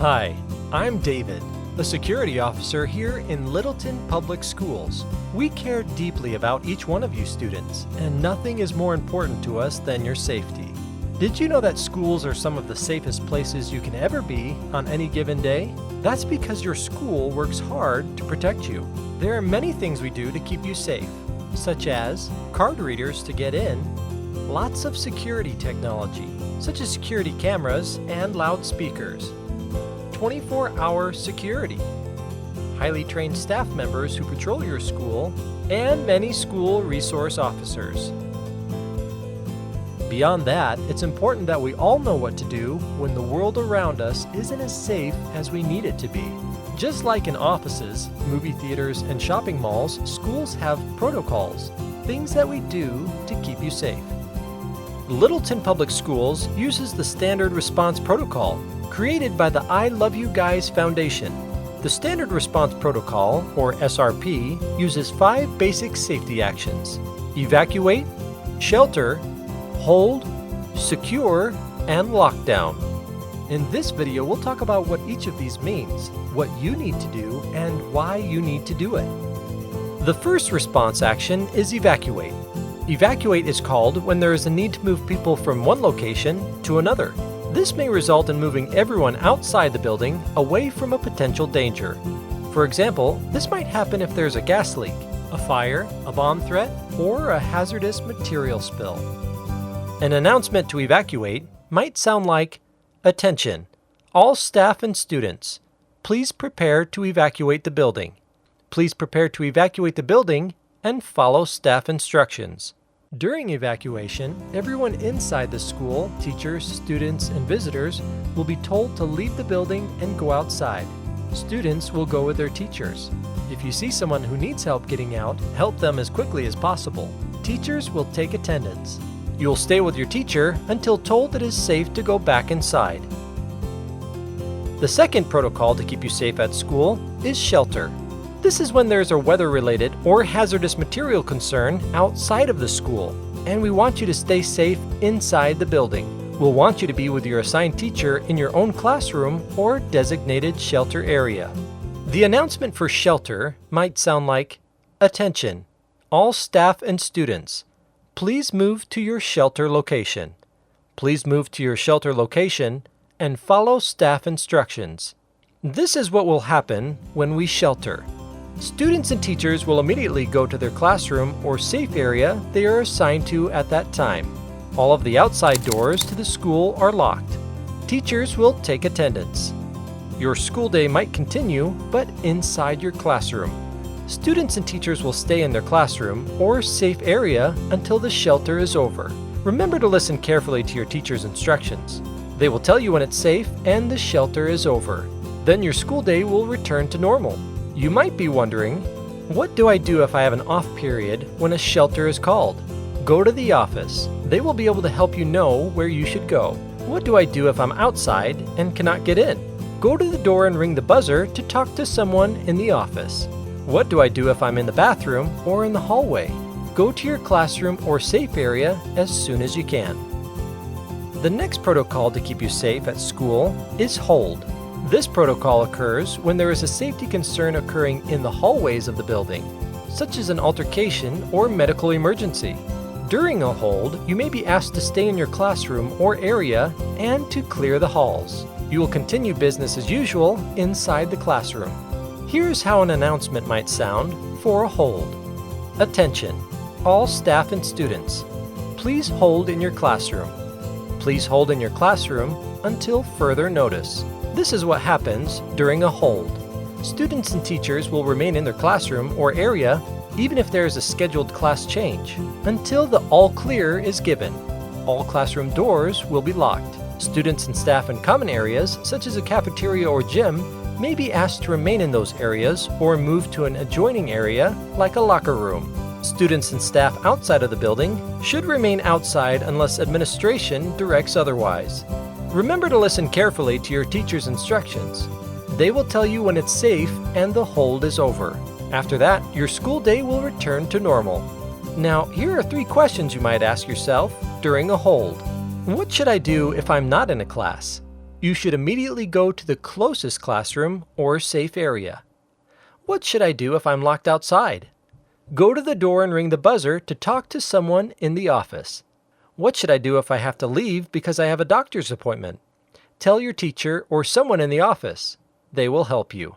Hi, I'm David, a security officer here in Littleton Public Schools. We care deeply about each one of you students, and nothing is more important to us than your safety. Did you know that schools are some of the safest places you can ever be on any given day? That's because your school works hard to protect you. There are many things we do to keep you safe, such as card readers to get in, lots of security technology, such as security cameras and loudspeakers, 24-hour security, highly trained staff members who patrol your school, and many school resource officers. Beyond that, it's important that we all know what to do when the world around us isn't as safe as we need it to be. Just like in offices, movie theaters, and shopping malls, schools have protocols, things that we do to keep you safe. Littleton Public Schools uses the Standard Response Protocol, created by the I Love You Guys Foundation. The Standard Response Protocol, or SRP, uses 5 basic safety actions: evacuate, shelter, hold, secure, and lockdown. In this video, we'll talk about what each of these means, what you need to do, and why you need to do it. The first response action is evacuate. Evacuate is called when there is a need to move people from one location to another. This may result in moving everyone outside the building away from a potential danger. For example, this might happen if there's a gas leak, a fire, a bomb threat, or a hazardous material spill. An announcement to evacuate might sound like, "Attention, all staff and students, please prepare to evacuate the building. Please prepare to evacuate the building and follow staff instructions." During evacuation, everyone inside the school, teachers, students, and visitors, will be told to leave the building and go outside. Students will go with their teachers. If you see someone who needs help getting out, help them as quickly as possible. Teachers will take attendance. You'll stay with your teacher until told it is safe to go back inside. The second protocol to keep you safe at school is shelter. This is when there's a weather-related or hazardous material concern outside of the school, and we want you to stay safe inside the building. We'll want you to be with your assigned teacher in your own classroom or designated shelter area. The announcement for shelter might sound like, "Attention, all staff and students, please move to your shelter location. Please move to your shelter location and follow staff instructions." This is what will happen when we shelter. Students and teachers will immediately go to their classroom or safe area they are assigned to at that time. All of the outside doors to the school are locked. Teachers will take attendance. Your school day might continue, but inside your classroom. Students and teachers will stay in their classroom or safe area until the shelter is over. Remember to listen carefully to your teacher's instructions. They will tell you when it's safe and the shelter is over. Then your school day will return to normal. You might be wondering, what do I do if I have an off period when a shelter is called? Go to the office. They will be able to help you know where you should go. What do I do if I'm outside and cannot get in? Go to the door and ring the buzzer to talk to someone in the office. What do I do if I'm in the bathroom or in the hallway? Go to your classroom or safe area as soon as you can. The next protocol to keep you safe at school is hold. This protocol occurs when there is a safety concern occurring in the hallways of the building, such as an altercation or medical emergency. During a hold, you may be asked to stay in your classroom or area and to clear the halls. You will continue business as usual inside the classroom. Here's how an announcement might sound for a hold. Attention, all staff and students, please hold in your classroom. Please hold in your classroom until further notice. This is what happens during a hold. Students and teachers will remain in their classroom or area even if there is a scheduled class change until the all clear is given. All classroom doors will be locked. Students and staff in common areas, such as a cafeteria or gym, may be asked to remain in those areas or move to an adjoining area like a locker room. Students and staff outside of the building should remain outside unless administration directs otherwise. Remember to listen carefully to your teacher's instructions. They will tell you when it's safe and the hold is over. After that, your school day will return to normal. Now, here are 3 questions you might ask yourself during a hold. What should I do if I'm not in a class? You should immediately go to the closest classroom or safe area. What should I do if I'm locked outside? Go to the door and ring the buzzer to talk to someone in the office. What should I do if I have to leave because I have a doctor's appointment? Tell your teacher or someone in the office. They will help you.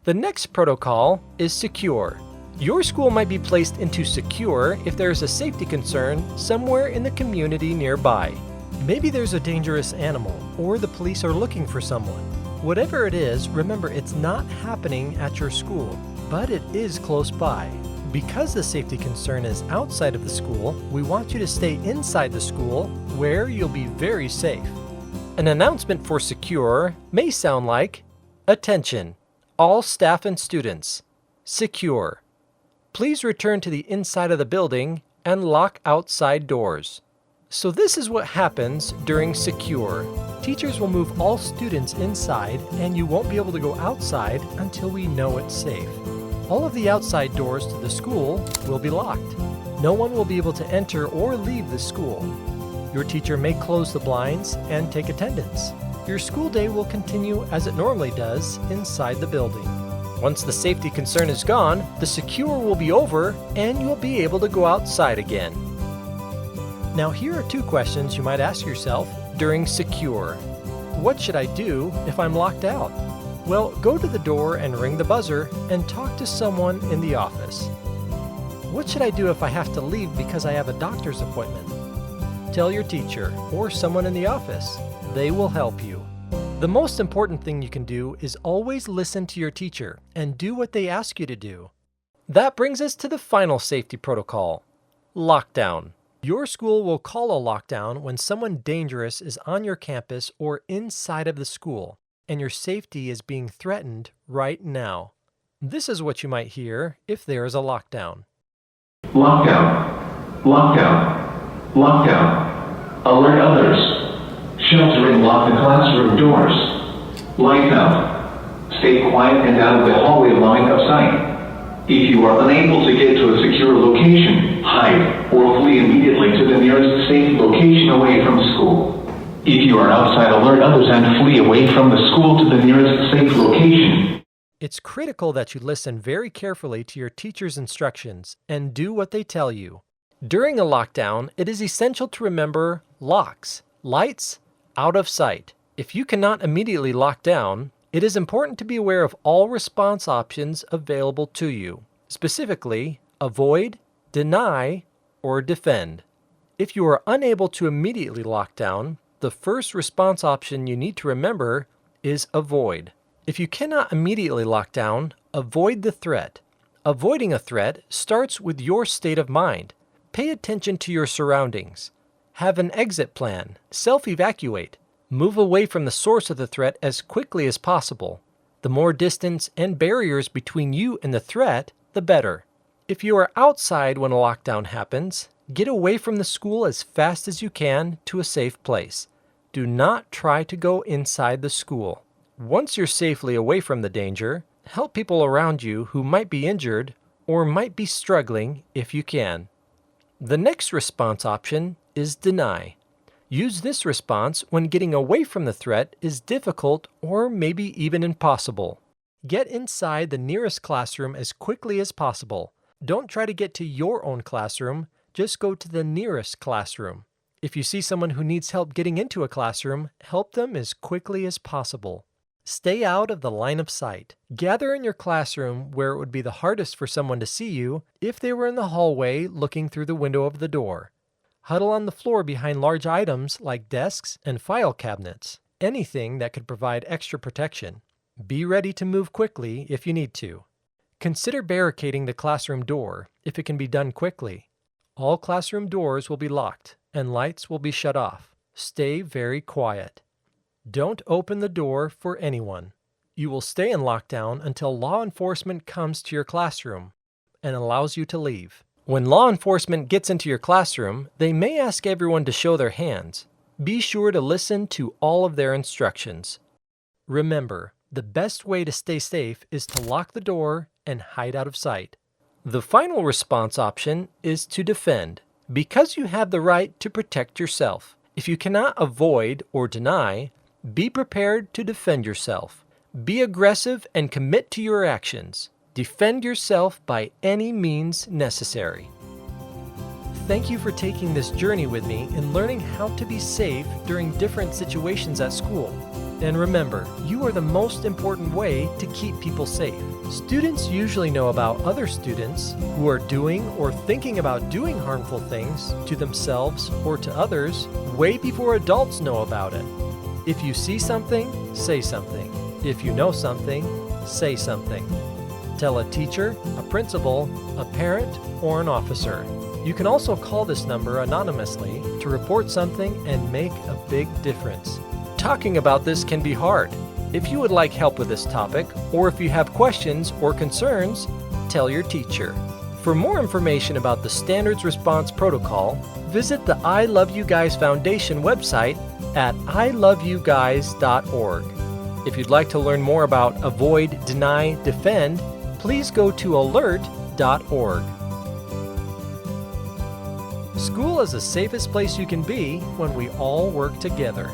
The next protocol is secure. Your school might be placed into secure if there is a safety concern somewhere in the community nearby. Maybe there's a dangerous animal or the police are looking for someone. Whatever it is, remember it's not happening at your school, but it is close by. Because the safety concern is outside of the school, we want you to stay inside the school where you'll be very safe. An announcement for secure may sound like, "Attention, all staff and students. Secure. Please return to the inside of the building and lock outside doors." So this is what happens during secure. Teachers will move all students inside and you won't be able to go outside until we know it's safe. All of the outside doors to the school will be locked. No one will be able to enter or leave the school. Your teacher may close the blinds and take attendance. Your school day will continue as it normally does inside the building. Once the safety concern is gone, the secure will be over and you'll be able to go outside again. Now here are 2 questions you might ask yourself during secure. What should I do if I'm locked out? Well, go to the door and ring the buzzer and talk to someone in the office. What should I do if I have to leave because I have a doctor's appointment? Tell your teacher or someone in the office. They will help you. The most important thing you can do is always listen to your teacher and do what they ask you to do. That brings us to the final safety protocol, lockdown. Your school will call a lockdown when someone dangerous is on your campus or inside of the school, and your safety is being threatened right now. This is what you might hear if there is a lockdown. Lockdown. Lockdown. Lockdown. Alert others. Sheltering, lock the classroom doors. Lights out. Stay quiet and out of the hallway line of sight. If you are unable to get to a secure location, hide or flee immediately to the nearest safe location away from school. If you are outside, alert others and flee away from the school to the nearest safe location. It's critical that you listen very carefully to your teacher's instructions and do what they tell you. During a lockdown, it is essential to remember locks, lights, out of sight. If you cannot immediately lock down, it is important to be aware of all response options available to you. Specifically, avoid, deny, or defend. If you are unable to immediately lock down, the first response option you need to remember is avoid. If you cannot immediately lock down, avoid the threat. Avoiding a threat starts with your state of mind. Pay attention to your surroundings. Have an exit plan. Self-evacuate. Move away from the source of the threat as quickly as possible. The more distance and barriers between you and the threat, the better. If you are outside when a lockdown happens, get away from the school as fast as you can to a safe place. Do not try to go inside the school. Once you're safely away from the danger, help people around you who might be injured or might be struggling if you can. The next response option is deny. Use this response when getting away from the threat is difficult or maybe even impossible. Get inside the nearest classroom as quickly as possible. Don't try to get to your own classroom, just go to the nearest classroom. If you see someone who needs help getting into a classroom, help them as quickly as possible. Stay out of the line of sight. Gather in your classroom where it would be the hardest for someone to see you if they were in the hallway looking through the window of the door. Huddle on the floor behind large items like desks and file cabinets, anything that could provide extra protection. Be ready to move quickly if you need to. Consider barricading the classroom door if it can be done quickly. All classroom doors will be locked and lights will be shut off. Stay very quiet. Don't open the door for anyone. You will stay in lockdown until law enforcement comes to your classroom and allows you to leave. When law enforcement gets into your classroom, they may ask everyone to show their hands. Be sure to listen to all of their instructions. Remember, the best way to stay safe is to lock the door and hide out of sight. The final response option is to defend, because you have the right to protect yourself. If you cannot avoid or deny, Be prepared to defend yourself. Be aggressive and commit to your actions. Defend yourself by any means necessary. Thank you for taking this journey with me in learning how to be safe during different situations at school. And remember, you are the most important way to keep people safe. Students usually know about other students who are doing or thinking about doing harmful things to themselves or to others way before adults know about it. If you see something, say something. If you know something, say something. Tell a teacher, a principal, a parent, or an officer. You can also call this number anonymously to report something and make a big difference. Talking about this can be hard. If you would like help with this topic, or if you have questions or concerns, tell your teacher. For more information about the Standards Response Protocol, visit the I Love You Guys Foundation website at iloveYouGuys.org. If you'd like to learn more about Avoid, Deny, Defend, please go to alert.org. School is the safest place you can be when we all work together.